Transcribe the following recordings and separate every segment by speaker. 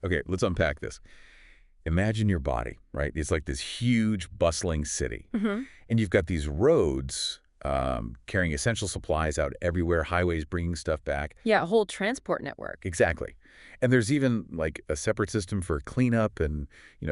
Speaker 1: Okay, let's unpack this. Imagine your body, right? It's like this huge, bustling city.
Speaker 2: Hmm.
Speaker 1: And you've got these roads carrying essential supplies out everywhere, highways bringing stuff back.
Speaker 2: Yeah, a whole transport network.
Speaker 1: Exactly. And there's even like a separate system for cleanup and,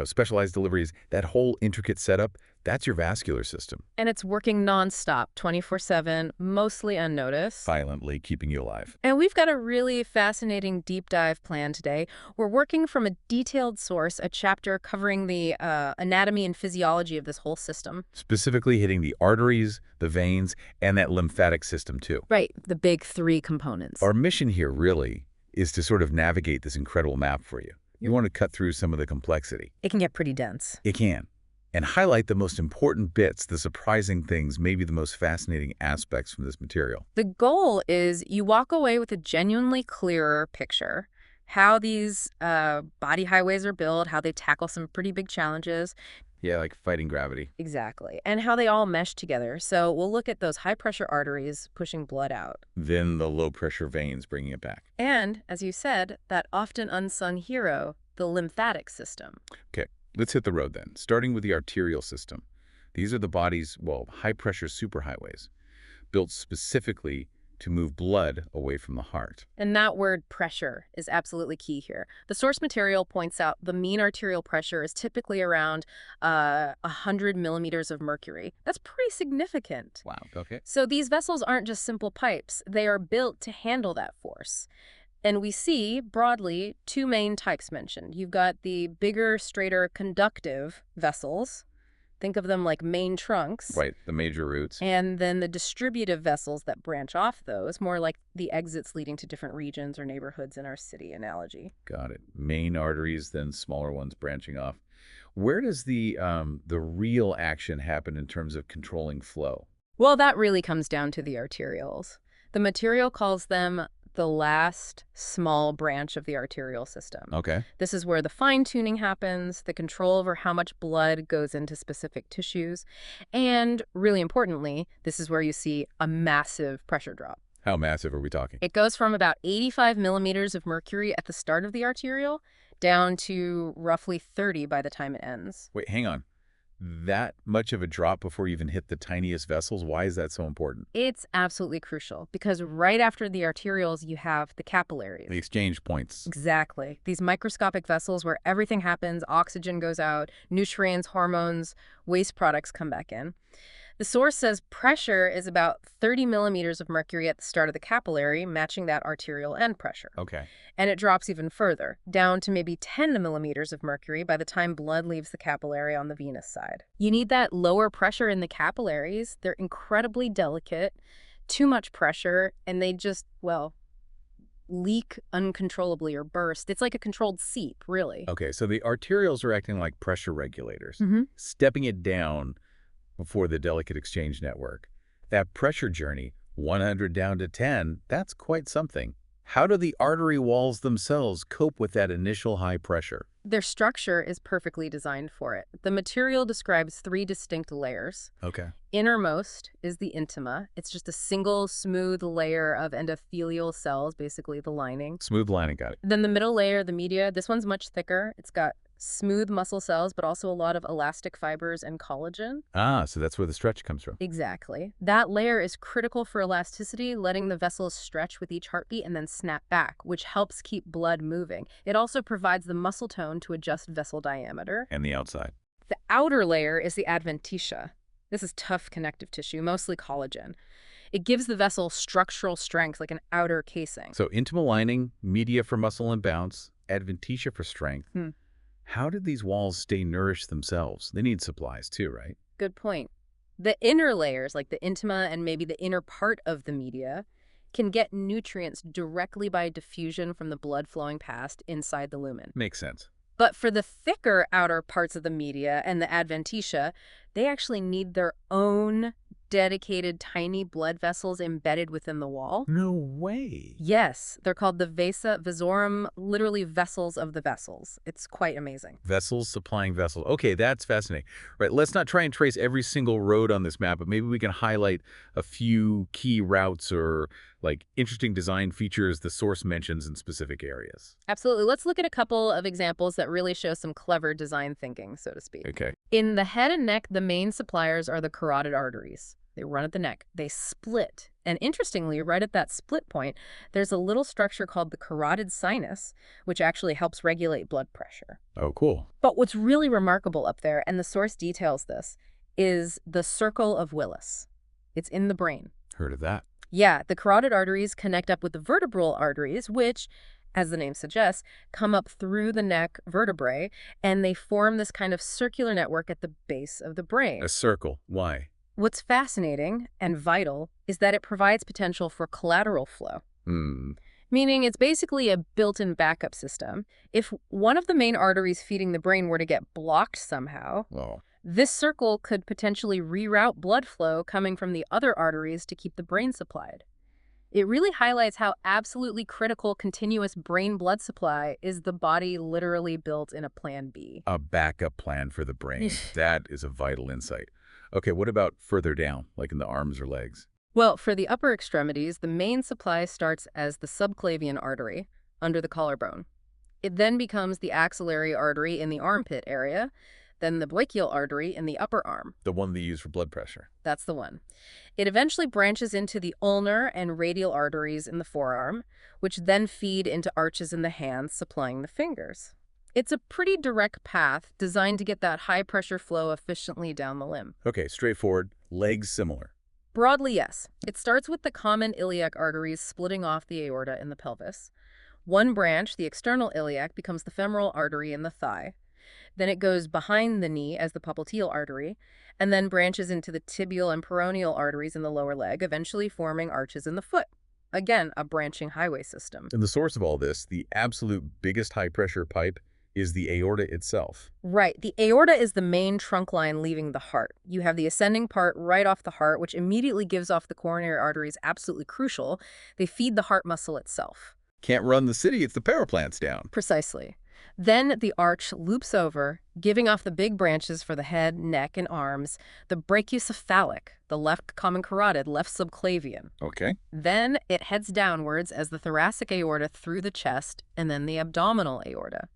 Speaker 1: specialized deliveries. That whole intricate setup, that's your vascular system,
Speaker 2: And it's working nonstop, 24/7, mostly unnoticed.
Speaker 1: silently keeping you alive.
Speaker 2: And we've got a really fascinating deep dive plan today. We're working from a detailed source, a chapter covering the anatomy and physiology of this whole system.
Speaker 1: Specifically hitting the arteries, the veins, and that lymphatic system too.
Speaker 2: Right, the big three components.
Speaker 1: Our mission here really is to sort of navigate this incredible map for you. You want to cut through some of the complexity.
Speaker 2: It can get pretty dense.
Speaker 1: It can. And highlight the most important bits, the surprising things, maybe the most fascinating aspects from this material.
Speaker 2: The goal is you walk away with a genuinely clearer picture, how these body highways are built, how they tackle some pretty big challenges.
Speaker 1: Yeah, like fighting gravity.
Speaker 2: Exactly. And how they all mesh together. So we'll look at those high-pressure arteries pushing blood out.
Speaker 1: Then the low-pressure veins bringing it back.
Speaker 2: And, as you said, that often unsung hero, the lymphatic system.
Speaker 1: Okay, let's hit the road then, starting with the arterial system. These are the body's, high-pressure superhighways, built specifically to move blood away from the heart.
Speaker 2: And that word pressure is absolutely key here. The source material points out the mean arterial pressure is typically around 100 millimeters of mercury. That's pretty significant.
Speaker 1: Wow, okay.
Speaker 2: So these vessels aren't just simple pipes. They are built to handle that force. And we see, broadly, two main types mentioned. You've got the bigger, straighter, conductive vessels. Think of them like main trunks.
Speaker 1: Right, the major routes.
Speaker 2: And then the distributive vessels that branch off those, more like the exits leading to different regions or neighborhoods in our city analogy.
Speaker 1: Got it. Main arteries, then smaller ones branching off. Where does the real action happen in terms of controlling flow?
Speaker 2: Well, that really comes down to the arterioles. The material calls them the last small branch of the arterial system.
Speaker 1: Okay.
Speaker 2: This is where the fine-tuning happens, the control over how much blood goes into specific tissues, and, really importantly, this is where you see a massive pressure drop.
Speaker 1: How massive are we talking?
Speaker 2: It goes from about 85 millimeters of mercury at the start of the arteriole down to roughly 30 by the time it ends.
Speaker 1: Wait, hang on. That much of a drop before you even hit the tiniest vessels? Why is that so important?
Speaker 2: It's absolutely crucial because right after the arterioles, you have the capillaries.
Speaker 1: The exchange points.
Speaker 2: Exactly. These microscopic vessels where everything happens, oxygen goes out, nutrients, hormones, waste products come back in. The source says pressure is about 30 millimeters of mercury at the start of the capillary, matching that arterial end pressure.
Speaker 1: Okay.
Speaker 2: And it drops even further, down to maybe 10 millimeters of mercury by the time blood leaves the capillary on the venous side. You need that lower pressure in the capillaries. They're incredibly delicate, too much pressure, and they just, leak uncontrollably or burst. It's like a controlled seep, really.
Speaker 1: Okay, so the arterioles are acting like pressure regulators,
Speaker 2: Mm-hmm.
Speaker 1: stepping it down before the delicate exchange network. That pressure journey, 100 down to 10, that's quite something. How do the artery walls themselves cope with that initial high pressure?
Speaker 2: Their structure is perfectly designed for it. The material describes 3 distinct layers.
Speaker 1: Okay.
Speaker 2: Innermost is the intima. It's just a single smooth layer of endothelial cells, basically the lining.
Speaker 1: Smooth lining, got it.
Speaker 2: Then the middle layer, the media, this one's much thicker. It's got smooth muscle cells, but also a lot of elastic fibers and collagen.
Speaker 1: Ah, so that's where the stretch comes from.
Speaker 2: Exactly. That layer is critical for elasticity, letting the vessels stretch with each heartbeat and then snap back, which helps keep blood moving. It also provides the muscle tone to adjust vessel diameter.
Speaker 1: And the outside.
Speaker 2: The outer layer is the adventitia. This is tough connective tissue, mostly collagen. It gives the vessel structural strength, like an outer casing.
Speaker 1: So intimal lining, media for muscle and bounce, adventitia for strength. How did these walls stay nourished themselves? They need supplies too, right?
Speaker 2: Good point. The inner layers, like the intima and maybe the inner part of the media, can get nutrients directly by diffusion from the blood flowing past inside the lumen.
Speaker 1: Makes sense.
Speaker 2: But for the thicker outer parts of the media and the adventitia, they actually need their own dedicated tiny blood vessels embedded within the wall.
Speaker 1: No way.
Speaker 2: Yes, they're called the vasa vasorum, literally vessels of the vessels. It's quite amazing.
Speaker 1: Vessels supplying vessels. Okay, that's fascinating. Right, let's not try and trace every single road on this map, but maybe we can highlight a few key routes or like interesting design features the source mentions in specific areas.
Speaker 2: Absolutely. Let's look at a couple of examples that really show some clever design thinking, so to speak.
Speaker 1: Okay.
Speaker 2: In the head and neck, the main suppliers are the carotid arteries. They run at the neck. They split. And interestingly, right at that split point, there's a little structure called the carotid sinus, which actually helps regulate blood pressure.
Speaker 1: Oh, cool.
Speaker 2: But what's really remarkable up there, and the source details this, is the circle of Willis. It's in the brain.
Speaker 1: Heard of that.
Speaker 2: Yeah, the carotid arteries connect up with the vertebral arteries, which, as the name suggests, come up through the neck vertebrae, and they form this kind of circular network at the base of the brain.
Speaker 1: A circle. Why?
Speaker 2: What's fascinating and vital is that it provides potential for collateral flow. Meaning it's basically a built-in backup system. If one of the main arteries feeding the brain were to get blocked somehow,
Speaker 1: Oh.
Speaker 2: this circle could potentially reroute blood flow coming from the other arteries to keep the brain supplied. It really highlights how absolutely critical continuous brain blood supply is. The body literally built in a plan B.
Speaker 1: A backup plan for the brain. That is a vital insight. Okay, what about further down, like in the arms or legs?
Speaker 2: Well, for the upper extremities, the main supply starts as the subclavian artery under the collarbone. It then becomes the axillary artery in the armpit area, then the brachial artery in the upper arm.
Speaker 1: The one they use for blood pressure.
Speaker 2: That's the one. It eventually branches into the ulnar and radial arteries in the forearm, which then feed into arches in the hands, supplying the fingers. It's a pretty direct path designed to get that high-pressure flow efficiently down the limb.
Speaker 1: Okay, straightforward. Legs similar.
Speaker 2: Broadly, yes. It starts with the common iliac arteries splitting off the aorta in the pelvis. One branch, the external iliac, becomes the femoral artery in the thigh. Then it goes behind the knee as the popliteal artery, and then branches into the tibial and peroneal arteries in the lower leg, eventually forming arches in the foot. Again, a branching highway system.
Speaker 1: And the source of all this, the absolute biggest high-pressure pipe, is the aorta itself.
Speaker 2: Right. The aorta is the main trunk line leaving the heart. You have the ascending part right off the heart, which immediately gives off the coronary arteries, absolutely crucial. They feed the heart muscle itself.
Speaker 1: Can't run the city if the power plant's down.
Speaker 2: Precisely. Then the arch loops over, giving off the big branches for the head, neck, and arms, the brachiocephalic, the left common carotid, left subclavian.
Speaker 1: Okay.
Speaker 2: Then it heads downwards as the thoracic aorta through the chest, and then the abdominal aorta.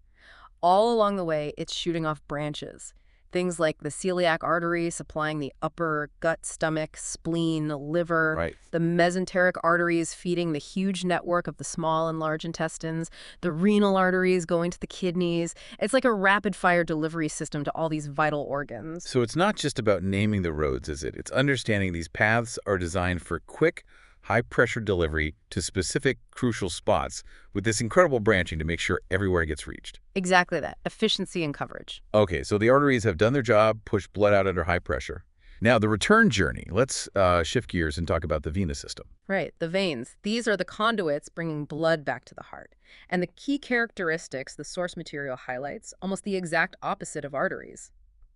Speaker 2: All along the way, it's shooting off branches. Things like the celiac artery supplying the upper gut, stomach, spleen, liver.
Speaker 1: Right.
Speaker 2: The mesenteric arteries feeding the huge network of the small and large intestines. The renal arteries going to the kidneys. It's like a rapid-fire delivery system to all these vital organs.
Speaker 1: So it's not just about naming the roads, is it? It's understanding these paths are designed for quick, high-pressure delivery to specific crucial spots with this incredible branching to make sure everywhere gets reached.
Speaker 2: Exactly that. Efficiency and coverage.
Speaker 1: Okay, so the arteries have done their job, pushed blood out under high pressure. Now, the return journey. Let's shift gears and talk about the venous system.
Speaker 2: Right, the veins. These are the conduits bringing blood back to the heart. And the key characteristics the source material highlights, almost the exact opposite of arteries.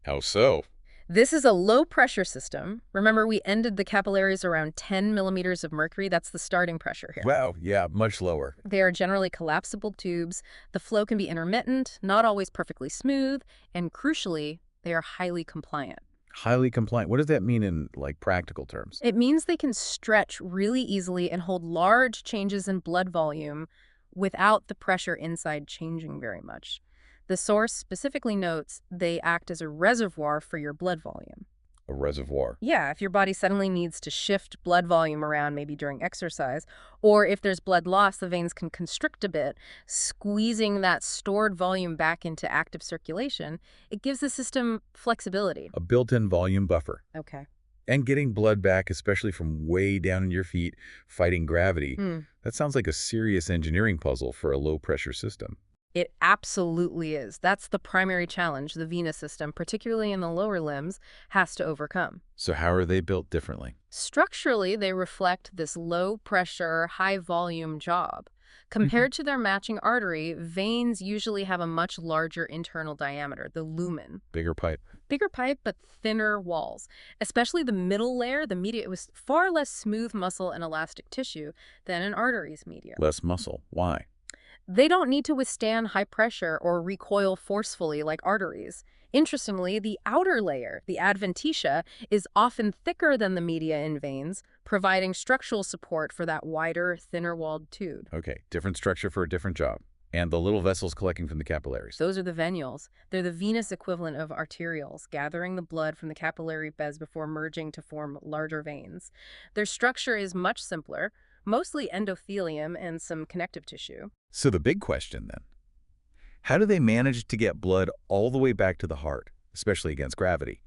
Speaker 1: How so?
Speaker 2: This is a low-pressure system. Remember, we ended the capillaries around 10 millimeters of mercury. That's the starting pressure here.
Speaker 1: Wow, yeah, much lower.
Speaker 2: They are generally collapsible tubes. The flow can be intermittent, not always perfectly smooth, and crucially, they are highly compliant.
Speaker 1: Highly compliant. What does that mean in, like, practical terms?
Speaker 2: It means they can stretch really easily and hold large changes in blood volume without the pressure inside changing very much. The source specifically notes they act as a reservoir for your blood volume.
Speaker 1: A reservoir.
Speaker 2: Yeah, if your body suddenly needs to shift blood volume around, maybe during exercise, or if there's blood loss, the veins can constrict a bit, squeezing that stored volume back into active circulation. It gives the system flexibility.
Speaker 1: A built-in volume buffer.
Speaker 2: Okay.
Speaker 1: And getting blood back, especially from way down in your feet, fighting gravity. That sounds like a serious engineering puzzle for a low-pressure system.
Speaker 2: It absolutely is. That's the primary challenge the venous system, particularly in the lower limbs, has to overcome.
Speaker 1: So how are they built differently?
Speaker 2: Structurally, they reflect this low-pressure, high-volume job. Compared to their matching artery, veins usually have a much larger internal diameter, the lumen.
Speaker 1: Bigger pipe.
Speaker 2: Bigger pipe, but thinner walls. Especially the middle layer, the media, it was far less smooth muscle and elastic tissue than an artery's media.
Speaker 1: Less muscle. Why?
Speaker 2: They don't need to withstand high pressure or recoil forcefully like arteries. Interestingly, the outer layer, the adventitia, is often thicker than the media in veins, providing structural support for that wider, thinner-walled tube.
Speaker 1: Okay, different structure for a different job. And the little vessels collecting from the capillaries.
Speaker 2: Those are the venules. They're the venous equivalent of arterioles, gathering the blood from the capillary beds before merging to form larger veins. Their structure is much simpler, mostly endothelium and some connective tissue.
Speaker 1: So the big question then, how do they manage to get blood all the way back to the heart, especially against gravity,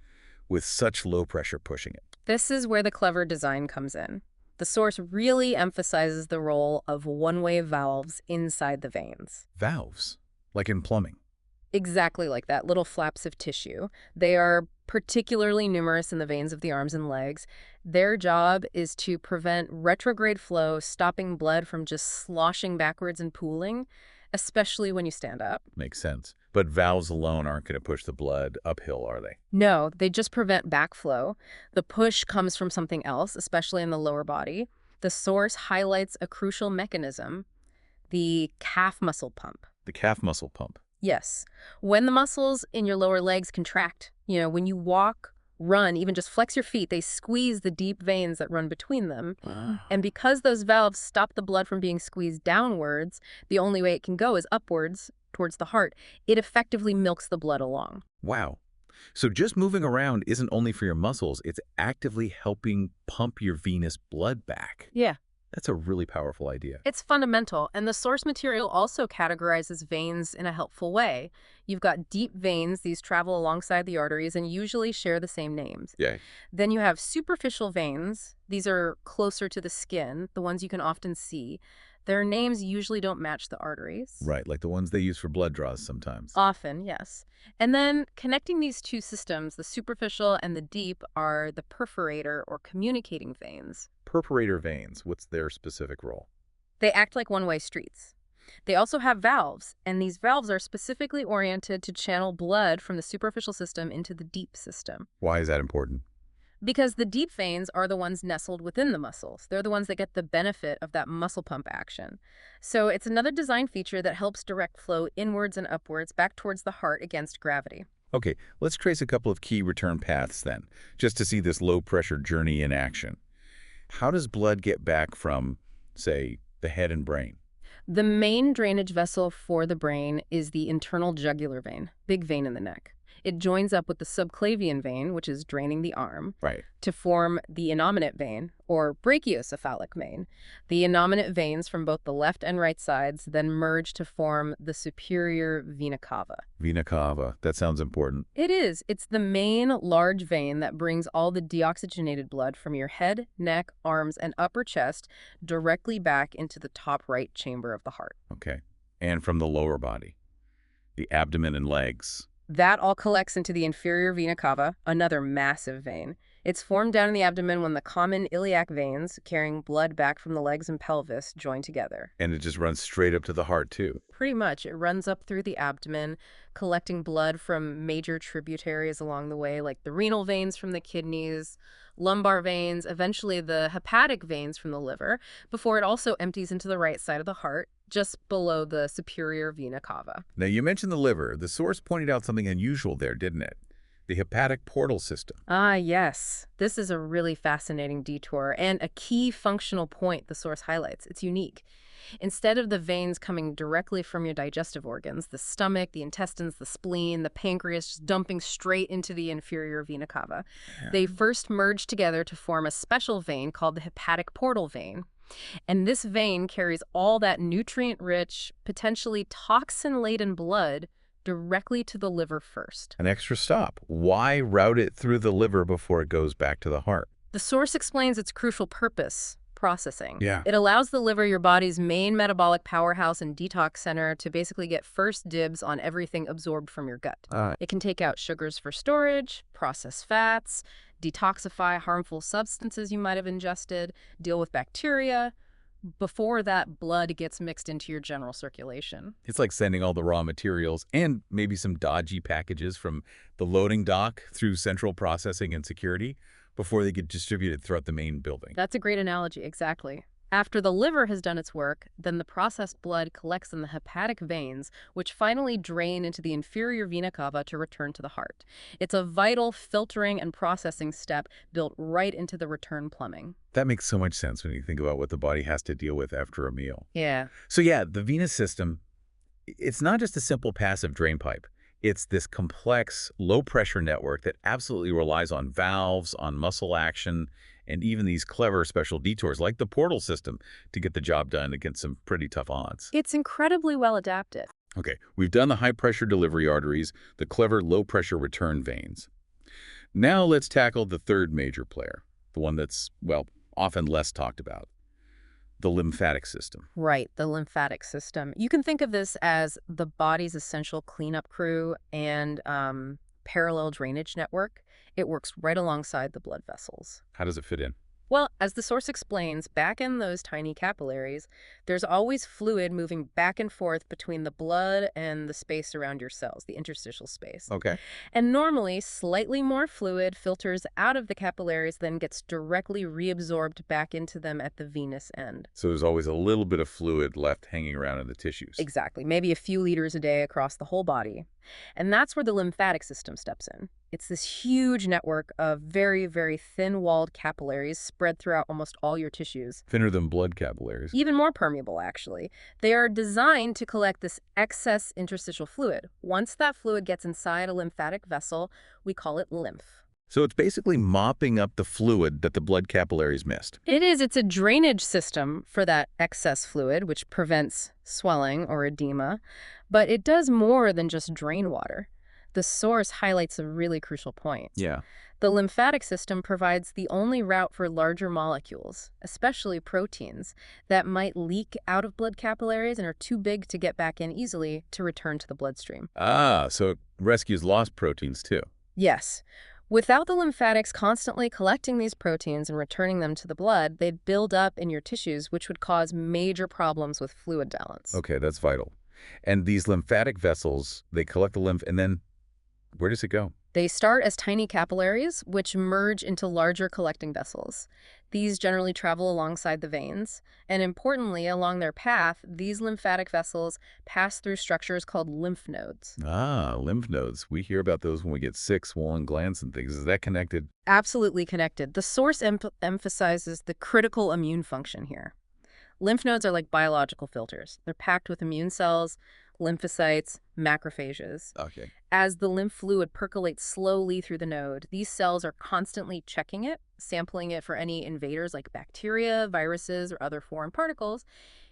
Speaker 1: with such low pressure pushing it?
Speaker 2: This is where the clever design comes in. The source really emphasizes the role of one-way valves inside the veins.
Speaker 1: Valves, like in plumbing.
Speaker 2: Exactly like that, little flaps of tissue. They are particularly numerous in the veins of the arms and legs. Their job is to prevent retrograde flow, stopping blood from just sloshing backwards and pooling, especially when you stand up.
Speaker 1: Makes sense. But valves alone aren't going to push the blood uphill, are they?
Speaker 2: No, they just prevent backflow. The push comes from something else, especially in the lower body. The source highlights a crucial mechanism, the calf muscle pump.
Speaker 1: The calf muscle pump.
Speaker 2: Yes. When the muscles in your lower legs contract, when you walk, run, even just flex your feet, they squeeze the deep veins that run between them.
Speaker 1: Wow.
Speaker 2: And because those valves stop the blood from being squeezed downwards, the only way it can go is upwards towards the heart. It effectively milks the blood along.
Speaker 1: Wow. So just moving around isn't only for your muscles, it's actively helping pump your venous blood back.
Speaker 2: Yeah.
Speaker 1: That's a really powerful idea.
Speaker 2: It's fundamental, and the source material also categorizes veins in a helpful way. You've got deep veins. These travel alongside the arteries and usually share the same names.
Speaker 1: Yeah.
Speaker 2: Then you have superficial veins. These are closer to the skin, the ones you can often see. Their names usually don't match the arteries.
Speaker 1: Right, like the ones they use for blood draws sometimes.
Speaker 2: Often, yes. And then connecting these two systems, the superficial and the deep, are the perforator or communicating veins.
Speaker 1: Perforator veins, what's their specific role?
Speaker 2: They act like one-way streets. They also have valves, and these valves are specifically oriented to channel blood from the superficial system into the deep system.
Speaker 1: Why is that important?
Speaker 2: Because the deep veins are the ones nestled within the muscles. They're the ones that get the benefit of that muscle pump action. So it's another design feature that helps direct flow inwards and upwards back towards the heart against gravity.
Speaker 1: Okay, let's trace a couple of key return paths then, just to see this low-pressure journey in action. How does blood get back from, say, the head and brain?
Speaker 2: The main drainage vessel for the brain is the internal jugular vein, big vein in the neck. It joins up with the subclavian vein, which is draining the arm,
Speaker 1: Right.
Speaker 2: to form the innominate vein, or brachiocephalic vein. The innominate veins from both the left and right sides then merge to form the superior vena cava.
Speaker 1: Vena cava, that sounds important.
Speaker 2: It is. It's the main large vein that brings all the deoxygenated blood from your head, neck, arms, and upper chest directly back into the top right chamber of the heart.
Speaker 1: Okay. And from the lower body, the abdomen and legs.
Speaker 2: That all collects into the inferior vena cava, another massive vein. It's formed down in the abdomen when the common iliac veins, carrying blood back from the legs and pelvis, join together.
Speaker 1: And it just runs straight up to the heart, too.
Speaker 2: Pretty much. It runs up through the abdomen, collecting blood from major tributaries along the way, like the renal veins from the kidneys, lumbar veins, eventually the hepatic veins from the liver, before it also empties into the right side of the heart, just below the superior vena cava.
Speaker 1: Now, you mentioned the liver. The source pointed out something unusual there, didn't it? The hepatic portal system.
Speaker 2: Ah, yes. This is a really fascinating detour and a key functional point the source highlights. It's unique. Instead of the veins coming directly from your digestive organs, the stomach, the intestines, the spleen, the pancreas, just dumping straight into the inferior vena cava, they first merge together to form a special vein called the hepatic portal vein. And this vein carries all that nutrient-rich, potentially toxin-laden blood directly to the liver first.
Speaker 1: An extra stop. Why route it through the liver before it goes back to the heart?
Speaker 2: The source explains its crucial purpose: processing.
Speaker 1: Yeah.
Speaker 2: It allows the liver, your body's main metabolic powerhouse and detox center, to basically get first dibs on everything absorbed from your gut. It can take out sugars for storage, process fats, detoxify harmful substances you might have ingested, deal with bacteria, before that blood gets mixed into your general circulation.
Speaker 1: It's like sending all the raw materials and maybe some dodgy packages from the loading dock through central processing and security before they get distributed throughout the main building.
Speaker 2: That's a great analogy, exactly. After the liver has done its work, then the processed blood collects in the hepatic veins, which finally drain into the inferior vena cava to return to the heart. It's a vital filtering and processing step built right into the return plumbing.
Speaker 1: That makes so much sense when you think about what the body has to deal with after a meal.
Speaker 2: Yeah.
Speaker 1: So yeah, the venous system, it's not just a simple passive drain pipe. It's this complex, low-pressure network that absolutely relies on valves, on muscle action, and even these clever special detours like the portal system to get the job done against some pretty tough odds.
Speaker 2: It's incredibly well adapted.
Speaker 1: Okay, we've done the high-pressure delivery arteries, the clever low-pressure return veins. Now let's tackle the third major player, the one that's, well, often less talked about, the lymphatic system.
Speaker 2: Right, the lymphatic system. You can think of this as the body's essential cleanup crew and parallel drainage network. It works right alongside the blood vessels.
Speaker 1: How does it fit in?
Speaker 2: Well, as the source explains, back in those tiny capillaries, there's always fluid moving back and forth between the blood and the space around your cells, the interstitial space.
Speaker 1: Okay.
Speaker 2: And normally, slightly more fluid filters out of the capillaries than gets directly reabsorbed back into them at the venous end.
Speaker 1: So there's always a little bit of fluid left hanging around in the tissues.
Speaker 2: Exactly, maybe a few liters a day across the whole body. And that's where the lymphatic system steps in. It's this huge network of very, very thin-walled capillaries spread throughout almost all your tissues.
Speaker 1: Thinner than blood capillaries.
Speaker 2: Even more permeable, actually. They are designed to collect this excess interstitial fluid. Once that fluid gets inside a lymphatic vessel, we call it lymph.
Speaker 1: So it's basically mopping up the fluid that the blood capillaries missed.
Speaker 2: It is. It's a drainage system for that excess fluid, which prevents swelling or edema. But it does more than just drain water. The source highlights a really crucial point.
Speaker 1: Yeah.
Speaker 2: The lymphatic system provides the only route for larger molecules, especially proteins, that might leak out of blood capillaries and are too big to get back in easily to return to the bloodstream.
Speaker 1: Ah, so it rescues lost proteins too.
Speaker 2: Yes. Without the lymphatics constantly collecting these proteins and returning them to the blood, they'd build up in your tissues, which would cause major problems with fluid balance.
Speaker 1: Okay, that's vital. And these lymphatic vessels, they collect the lymph, and then where does it go?
Speaker 2: They start as tiny capillaries, which merge into larger collecting vessels. These generally travel alongside the veins, and importantly, along their path, these lymphatic vessels pass through structures called lymph nodes.
Speaker 1: Ah, lymph nodes. We hear about those when we get sick, swollen glands and things. Is that connected?
Speaker 2: Absolutely connected. The source emphasizes the critical immune function here. Lymph nodes are like biological filters. They're packed with immune cells, lymphocytes, macrophages.
Speaker 1: Okay.
Speaker 2: As the lymph fluid percolates slowly through the node, these cells are constantly checking it, sampling it for any invaders like bacteria, viruses, or other foreign particles.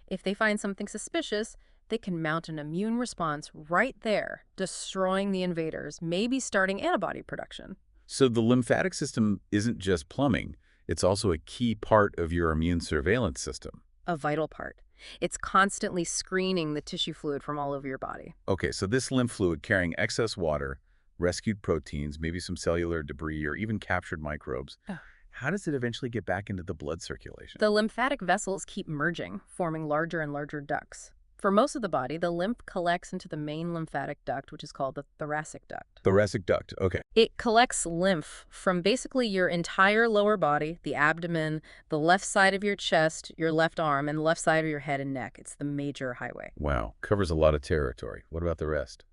Speaker 2: If they find something suspicious, they can mount an immune response right there, destroying the invaders, maybe starting antibody production.
Speaker 1: So the lymphatic system isn't just plumbing. It's also a key part of your immune surveillance system.
Speaker 2: A vital part. It's constantly screening the tissue fluid from all over your body.
Speaker 1: Okay, so this lymph fluid carrying excess water, rescued proteins, maybe some cellular debris, or even captured microbes.
Speaker 2: Oh.
Speaker 1: How does it eventually get back into the blood circulation?
Speaker 2: The lymphatic vessels keep merging, forming larger and larger ducts. For most of the body, the lymph collects into the main lymphatic duct, which is called the thoracic duct.
Speaker 1: Thoracic duct, okay.
Speaker 2: It collects lymph from basically your entire lower body, the abdomen, the left side of your chest, your left arm, and the left side of your head and neck. It's the major highway.
Speaker 1: Wow, covers a lot of territory. What about the rest?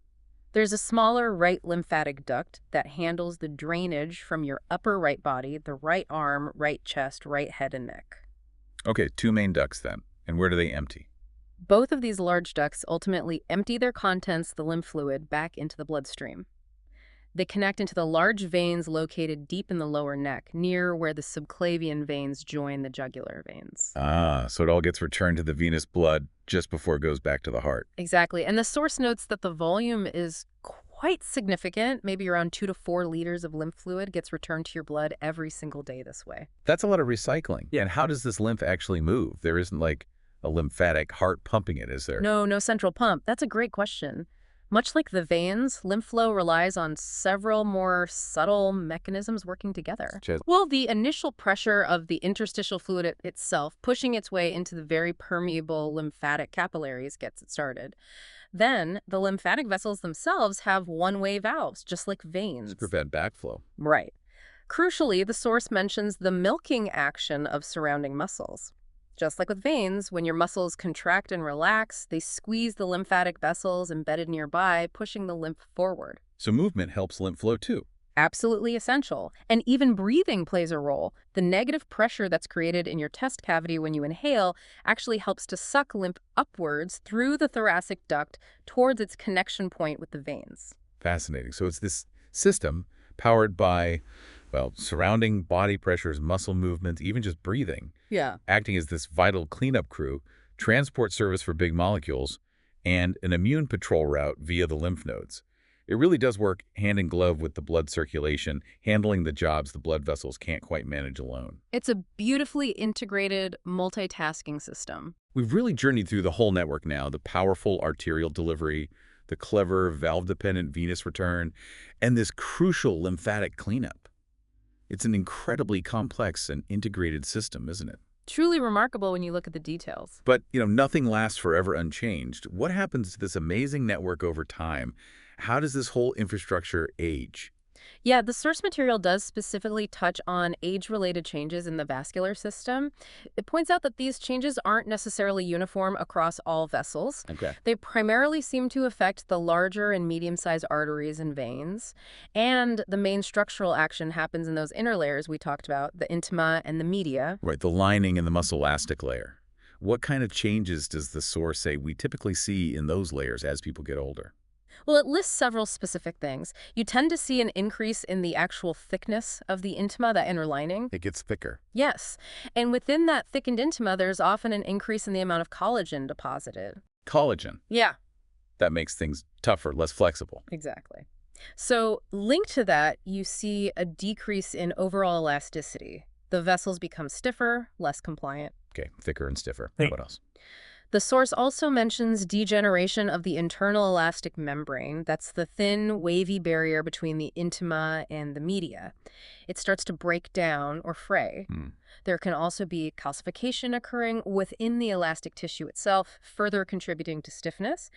Speaker 2: There's a smaller right lymphatic duct that handles the drainage from your upper right body, the right arm, right chest, right head, and neck.
Speaker 1: Okay, two main ducts then. And where do they empty?
Speaker 2: Both of these large ducts ultimately empty their contents, the lymph fluid, back into the bloodstream. They connect into the large veins located deep in the lower neck, near where the subclavian veins join the jugular veins.
Speaker 1: Ah, so it all gets returned to the venous blood just before it goes back to the heart.
Speaker 2: Exactly. And the source notes that the volume is quite significant. Maybe around 2 to 4 liters of lymph fluid gets returned to your blood every single day this way.
Speaker 1: That's a lot of recycling. Yeah, and how does this lymph actually move? There isn't like a lymphatic heart pumping it, is there?
Speaker 2: No central pump. That's a great question. Much like the veins, lymph flow relies on several more subtle mechanisms working together.
Speaker 1: Such as
Speaker 2: Well, the initial pressure of the interstitial fluid itself pushing its way into the very permeable lymphatic capillaries gets it started. Then, the lymphatic vessels themselves have one-way valves, just like
Speaker 1: to
Speaker 2: veins.
Speaker 1: prevent backflow.
Speaker 2: Right. Crucially, the source mentions the milking action of surrounding muscles. Just like with veins, when your muscles contract and relax, they squeeze the lymphatic vessels embedded nearby, pushing the lymph forward.
Speaker 1: So movement helps lymph flow too.
Speaker 2: Absolutely essential. And even breathing plays a role. The negative pressure that's created in your chest cavity when you inhale actually helps to suck lymph upwards through the thoracic duct towards its connection point with the veins.
Speaker 1: Fascinating. So it's this system powered by, well, surrounding body pressures, muscle movements, even just breathing,
Speaker 2: Yeah.
Speaker 1: acting as this vital cleanup crew, transport service for big molecules, and an immune patrol route via the lymph nodes. It really does work hand in glove with the blood circulation, handling the jobs the blood vessels can't quite manage alone.
Speaker 2: It's a beautifully integrated, multitasking system.
Speaker 1: We've really journeyed through the whole network now, the powerful arterial delivery, the clever valve-dependent venous return, and this crucial lymphatic cleanup. It's an incredibly complex and integrated system, isn't it?
Speaker 2: Truly remarkable when you look at the details.
Speaker 1: But, nothing lasts forever unchanged. What happens to this amazing network over time? How does this whole infrastructure age?
Speaker 2: Yeah, the source material does specifically touch on age-related changes in the vascular system. It points out that these changes aren't necessarily uniform across all vessels.
Speaker 1: Okay.
Speaker 2: They primarily seem to affect the larger and medium-sized arteries and veins. And the main structural action happens in those inner layers we talked about, the intima and the media.
Speaker 1: Right, the lining and the muscle elastic layer. What kind of changes does the source say we typically see in those layers as people get older?
Speaker 2: Well, it lists several specific things. You tend to see an increase in the actual thickness of the intima, that inner lining.
Speaker 1: It gets thicker.
Speaker 2: Yes. And within that thickened intima, there's often an increase in the amount of collagen deposited.
Speaker 1: Collagen.
Speaker 2: Yeah,
Speaker 1: That makes things tougher, less flexible.
Speaker 2: exactly. So linked to that, you see a decrease in overall elasticity. The vessels become stiffer, less compliant.
Speaker 1: Okay, thicker and stiffer.
Speaker 3: Hey.
Speaker 1: What else?
Speaker 2: The source also mentions degeneration of the internal elastic membrane. That's the thin, wavy barrier between the intima and the media. It starts to break down or fray. There can also be calcification occurring within the elastic tissue itself, further contributing to stiffness.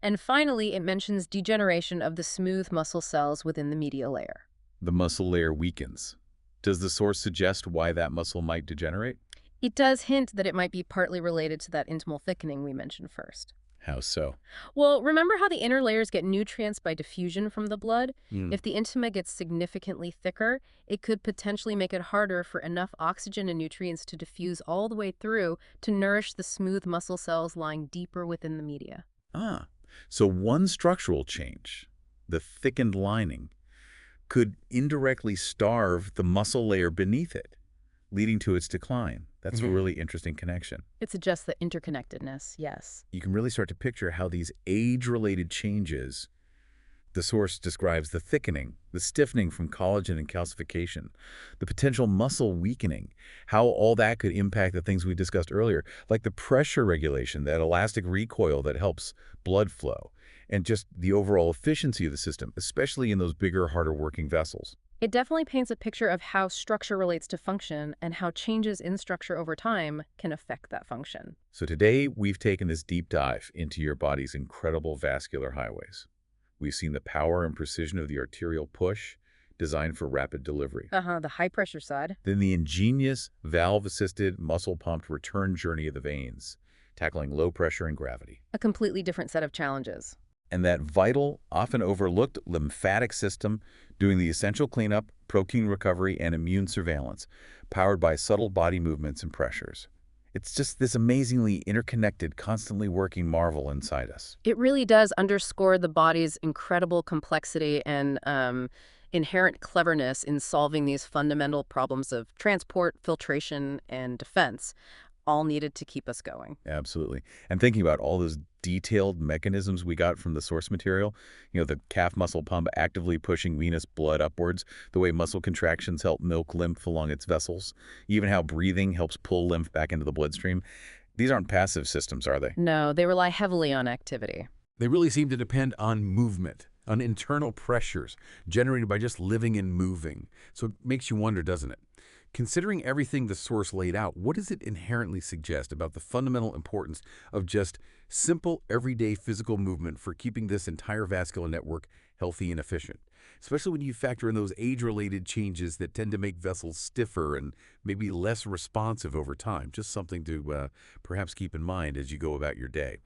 Speaker 2: And finally, it mentions degeneration of the smooth muscle cells within the medial layer.
Speaker 1: The muscle layer weakens. Does the source suggest why that muscle might degenerate?
Speaker 2: It does hint that it might be partly related to that intimal thickening we mentioned first.
Speaker 1: How so?
Speaker 2: Well, remember how the inner layers get nutrients by diffusion from the blood?
Speaker 1: Hmm.
Speaker 2: If the intima gets significantly thicker, it could potentially make it harder for enough oxygen and nutrients to diffuse all the way through to nourish the smooth muscle cells lying deeper within the media.
Speaker 1: So one structural change, the thickened lining, could indirectly starve the muscle layer beneath it, leading to its decline. That's a really interesting connection.
Speaker 2: It suggests the interconnectedness, yes.
Speaker 1: You can really start to picture how these age-related changes, the source describes the thickening, the stiffening from collagen and calcification, the potential muscle weakening, how all that could impact the things we discussed earlier, like the pressure regulation, that elastic recoil that helps blood flow, and just the overall efficiency of the system, especially in those bigger, harder working vessels.
Speaker 2: It definitely paints a picture of how structure relates to function and how changes in structure over time can affect that function.
Speaker 1: So today, we've taken this deep dive into your body's incredible vascular highways. We've seen the power and precision of the arterial push, designed for rapid delivery.
Speaker 2: The high pressure side.
Speaker 1: Then the ingenious, valve-assisted, muscle-pumped return journey of the veins, tackling low pressure and gravity.
Speaker 2: A completely different set of challenges.
Speaker 1: And that vital, often overlooked lymphatic system doing the essential cleanup, protein recovery, and immune surveillance, powered by subtle body movements and pressures. It's just this amazingly interconnected, constantly working marvel inside us.
Speaker 2: It really does underscore the body's incredible complexity and inherent cleverness in solving these fundamental problems of transport, filtration, and defense, all needed to keep us going.
Speaker 1: Absolutely. And thinking about all those detailed mechanisms we got from the source material, the calf muscle pump actively pushing venous blood upwards, the way muscle contractions help milk lymph along its vessels, even how breathing helps pull lymph back into the bloodstream. These aren't passive systems, are they?
Speaker 2: No, they rely heavily on activity.
Speaker 3: They really seem to depend on movement, on internal pressures generated by just living and moving. So it makes you wonder, doesn't it? Considering everything the source laid out, what does it inherently suggest about the fundamental importance of just simple, everyday physical movement for keeping this entire vascular network healthy and efficient? Especially when you factor in those age-related changes that tend to make vessels stiffer and maybe less responsive over time. Just something to perhaps keep in mind as you go about your day.